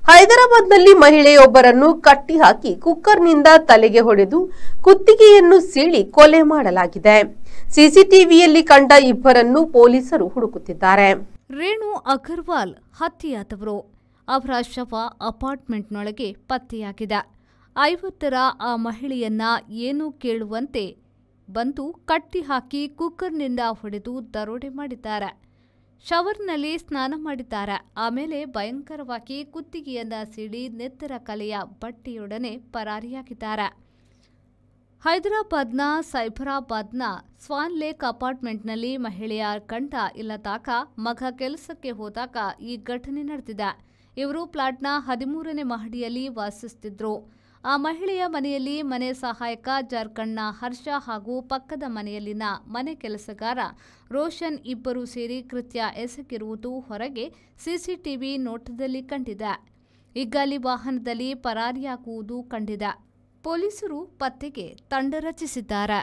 ಹೈದರಾಬಾದ್ನಲ್ಲಿ ಮಹಿಳೆಯೊಬ್ಬರನ್ನು ಕಟ್ಟಿ ಹಾಕಿ ಕುಕ್ಕರ್ನಿಂದ ತಲೆಗೆ ಹೊಡೆದು ಕುತ್ತಿಗೆಯನ್ನು ಸೀಳಿ ಕೊಲೆ ಮಾಡಲಾಗಿದೆ. ಸಿಸಿಟಿವಿಯಲ್ಲಿ ಕಂಡ ಇಬ್ಬರನ್ನು ಪೊಲೀಸರು ಹುಡುಕುತ್ತಿದ್ದಾರೆ. ರೇಣು ಅಗರ್ವಾಲ್ ಹತ್ಯೆಯಾದವರು. ಅವರ ಶವ ಅಪಾರ್ಟ್ಮೆಂಟ್ನೊಳಗೆ ಪತ್ತೆಯಾಗಿದೆ. 50ರ ಆ ಮಹಿಳೆಯನ್ನ ಏನು ಕೇಳುವಂತೆ ಬಂದು ಕಟ್ಟಿ ಹಾಕಿ ಕುಕ್ಕರ್ನಿಂದ ಹೊಡೆದು ದರೋಡೆ ಮಾಡಿದ್ದಾರೆ. ಶವರ್ನಲ್ಲಿ ಸ್ನಾನ ಮಾಡಿದ್ದಾರೆ. ಆಮೇಲೆ ಭಯಂಕರವಾಗಿ ಕುತ್ತಿಗೆಯನ್ನ ಸೀಳಿ ನೆತ್ತರ ಕಲೆಯ ಬಟ್ಟೆಯೊಡನೆ ಪರಾರಿಯಾಗಿದ್ದಾರೆ. ಹೈದರಾಬಾದ್ನ ಸೈಬರಾಬಾದ್ನ ಸ್ವಾನ್ ಲೇಕ್ ಅಪಾರ್ಟ್ಮೆಂಟ್ನಲ್ಲಿ ಮಹಿಳೆಯ ಗಂಡ ಇಲ್ಲದಾಗ ಮಗ ಕೆಲಸಕ್ಕೆ ಹೋದಾಗ ಈ ಘಟನೆ ನಡೆದಿದೆ. ಇವರು ಫ್ಲಾಟ್ನ 13ನೇ ಮಹಡಿಯಲ್ಲಿ ವಾಸಿಸುತ್ತಿದ್ರು. ಆ ಮಹಿಳೆಯ ಮನೆಯಲ್ಲಿ ಮನೆ ಸಹಾಯಕ ಜಾರ್ಖಂಡ್ನ ಹರ್ಷ ಹಾಗೂ ಪಕ್ಕದ ಮನೆಯಲ್ಲಿನ ಮನೆ ಕೆಲಸಗಾರ ರೋಷನ್ ಇಬ್ಬರು ಸೇರಿ ಕೃತ್ಯ ಎಸಗಿರುವುದು ಹೊರಗೆ ಸಿಸಿಟಿವಿ ನೋಟದಲ್ಲಿ ಕಂಡಿದೆ. ಇಗ್ಗಾಲಿ ವಾಹನದಲ್ಲಿ ಪರಾರಿಯಾಗುವುದು ಕಂಡಿದೆ. ಪೊಲೀಸರು ಪತ್ತೆಗೆ ತಂಡ ರಚಿಸಿದ್ದಾರೆ.